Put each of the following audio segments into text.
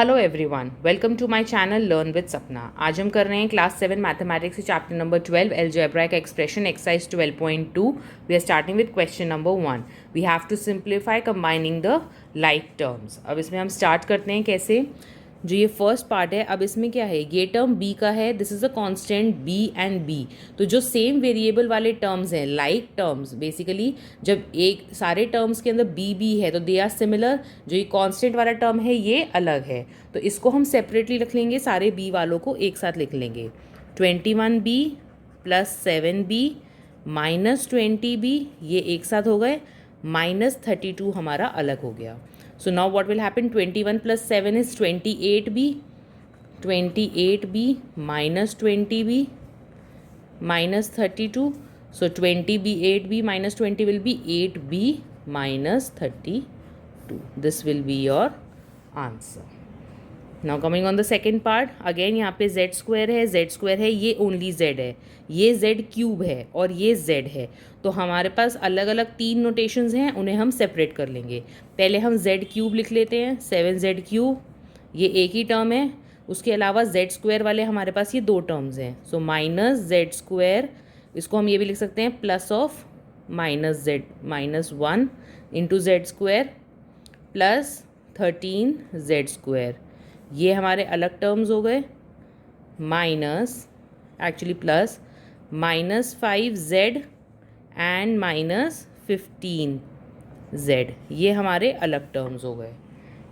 Hello everyone, welcome to my channel learn with Sapna. आज हम कर रहे हैं क्लास 7 मैथमेटिक्स से चैप्टर नंबर 12 अलजेब्रा का expression exercise 12.2। We are starting with question number 1। We have to simplify combining the like terms. अब इसमें हम स्टार्ट करते हैं कैसे। जो ये फर्स्ट पार्ट है, अब इसमें क्या है, ये टर्म b का है, this is a constant b and b। तो जो सेम वेरिएबल वाले टर्म्स हैं, लाइक टर्म्स, बेसिकली जब एक सारे टर्म्स के अंदर b है तो दे आर सिमिलर। जो ये कांस्टेंट वाला टर्म है ये अलग है, तो इसको हम सेपरेटली रख लेंगे, सारे b वालों को एक साथ लिख लेंगे। 21b plus 7b minus 20b ये एक साथ हो गए, माइनस 32 हमारा अलग हो गया। So now what will happen? 21 plus 7 is 28b. 28b minus 20b minus 32. So 20b 8b minus 20 will be 8b minus 32. This will be your answer. Now coming on the second part, again यहाँ पे Z square है, Z square है, ये only Z है, ये Z cube है और ये जेड है। तो हमारे पास अलग अलग तीन नोटेशंस हैं, उन्हें हम सेपरेट कर लेंगे। पहले हम जेड क्यूब लिख लेते हैं, 7z क्यूब, ये एक ही टर्म है। उसके अलावा जेड स्क्वायर वाले हमारे पास ये दो टर्म्स हैं, सो माइनस जेड स्क्वायर, इसको हम ये भी लिख सकते हैं plus of minus Z minus 1 into Z square plus 13z square. ये हमारे अलग टर्म्स हो गए, minus actually plus minus 5z and minus 15z, ये हमारे अलग टर्म्स हो गए,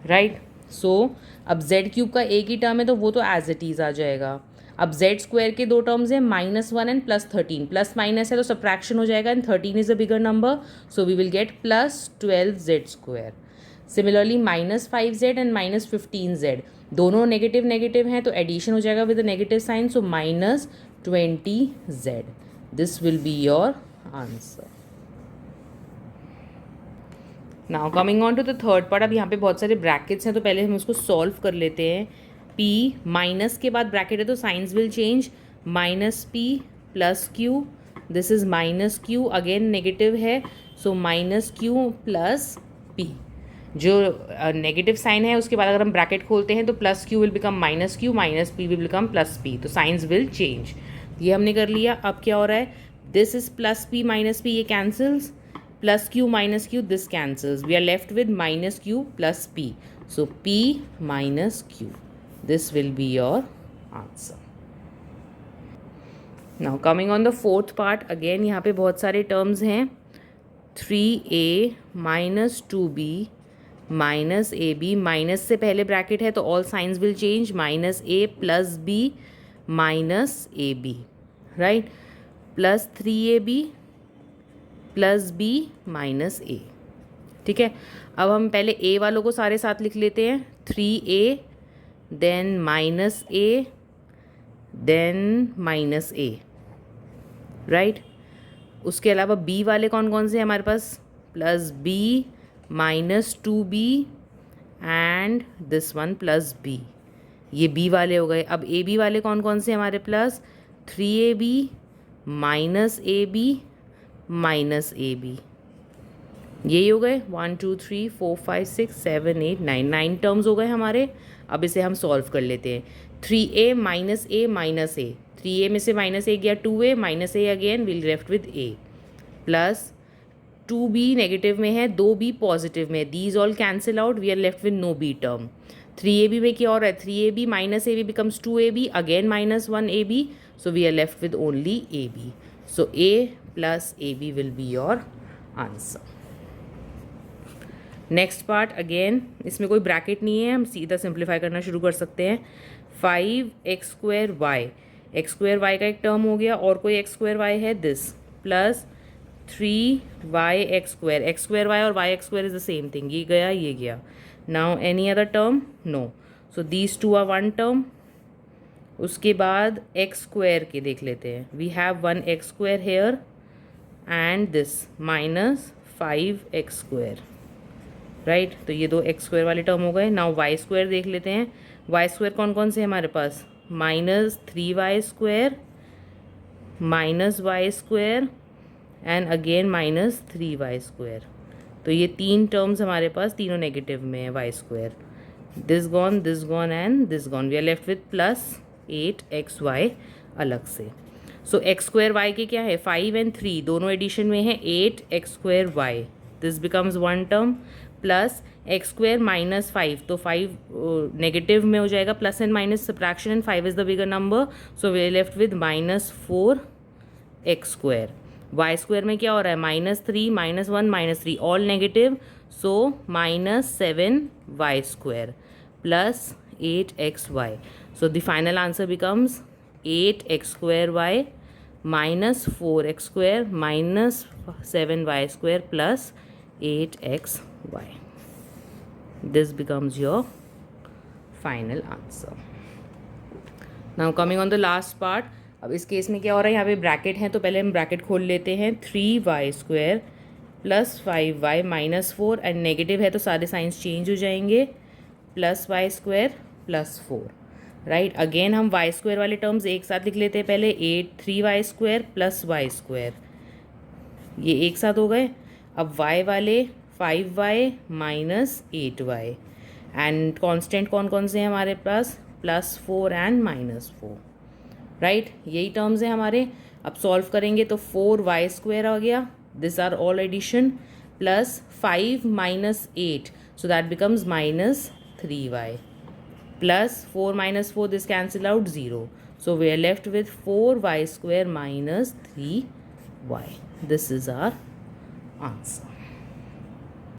राइट। सो अब z क्यूब का एक ही टर्म है तो वो तो एज इट इज़ आ जाएगा। अब z स्क्वायर के दो टर्म्स हैं, -1 एंड +13, प्लस माइनस है तो सब्ट्रैक्शन हो जाएगा and 13 is a bigger number, so we will get plus 12z square. Similarly -5z and -15z दोनों नेगेटिव नेगेटिव हैं तो एडिशन हो जाएगा with a negative sign, so -20z। This will be your answer. Now coming on to the third part, अब यहाँ पे बहुत सारे ब्रैकेट्स हैं तो पहले हम उसको सॉल्व कर लेते हैं। p माइनस के बाद ब्रैकेट है तो signs will change, -p plus q, this is -q, again negative है, सो -q प्लस p। जो नेगेटिव साइन है उसके बाद अगर हम ब्रैकेट खोलते हैं तो plus q will become minus q, minus p will become plus p, तो साइंस विल चेंज। ये हमने कर लिया। अब क्या हो रहा है, this is plus p minus p, ये cancels, plus q minus q this cancels, we are left with minus q plus p, so p minus q, this will be your answer. Now coming on the fourth part, again यहाँ पे बहुत सारे terms हैं, 3a minus 2b minus a b, minus से पहले bracket है तो all signs will change, -a plus b minus a b, right, plus 3ab plus b minus a. ठीक है, अब हम पहले a वालों को सारे साथ लिख लेते हैं, 3a then minus a then minus a, right. उसके अलावा b वाले कौन कौन से हैं हमारे पास, plus b minus 2b and this one plus b, ये b वाले हो गए। अब ab वाले कौन कौन से हमारे plus, 3ab minus ab minus ab, यही हो गए 1 2 3 4 5 6 7 8 9 टर्म्स हो गए हमारे। अब इसे हम सॉल्व कर लेते हैं, 3a minus a minus a, 3a में से माइनस a गया 2a minus a again, will left with a, plus 2b negative में है, 2b पॉजिटिव में है, these all cancel out, we are left with no b term. 3ab में क्या हो रहा है, 3ab minus ab becomes 2ab, again minus 1ab, so we are left with only ab, so a plus ab will be your answer. Next part, again इसमें कोई bracket नहीं है, हम सीधा सिंप्लीफाई करना शुरू कर सकते हैं। 5x square y, x square y का एक टर्म हो गया, और कोई एक्स स्क्वायर वाई है this, plus 3yx square y और y x स्क्वायर इज द सेम थिंग, ये गया ये गया। Now any other term, no, so these two are one term. उसके बाद x स्क्वायर के देख लेते हैं, we have 1x square here and this minus 5x square, right, तो ये दो x स्क्वायर वाले टर्म हो गए। नाउ y स्क्वायर देख लेते हैं, y स्क्वायर कौन कौन से हमारे पास, minus 3y square minus y square and again minus 3y square, तो ये तीन टर्म्स हमारे पास तीनों नेगेटिव में है, y square. this gone and this gone. We are left with plus 8xy अलग से. So x square y के क्या है 5 and 3 दोनों एडिशन में है 8x square y. This becomes one term plus x square minus 5. तो 5 नेगेटिव में हो जाएगा plus and minus subtraction and 5 is the bigger number. So we are left with minus 4x square. y square में क्या हो रहा है -3 -1 -3 all negative. So -7y square plus 8xy. So the final answer becomes 8x square y minus 4x square minus 7y square plus 8xy. This becomes your final answer. Now coming on the last part. अब इस case में क्या हो रहा है यहाँ पे bracket है तो पहले हम ब्रैकेट खोल लेते हैं. 3y square plus 5y minus 4 and negative है तो सारे साइंस चेंज हो जाएंगे. Plus y square plus 4. Right again हम वाई स्क्वायर वाले टर्म्स एक साथ लिख लेते हैं पहले. 3y square plus y square ये एक साथ हो गए. अब y वाले 5y minus 8y and constant कौन कौन से हैं हमारे पास +4 एंड -4. राइट यही टर्म्स हैं हमारे. अब सॉल्व करेंगे तो 4y स्क्वायर आ गया. This are all addition plus 5 minus 8 so that becomes -3y plus 4 minus 4 this cancel out 0. So we are left with 4y square minus 3y. This is our answer.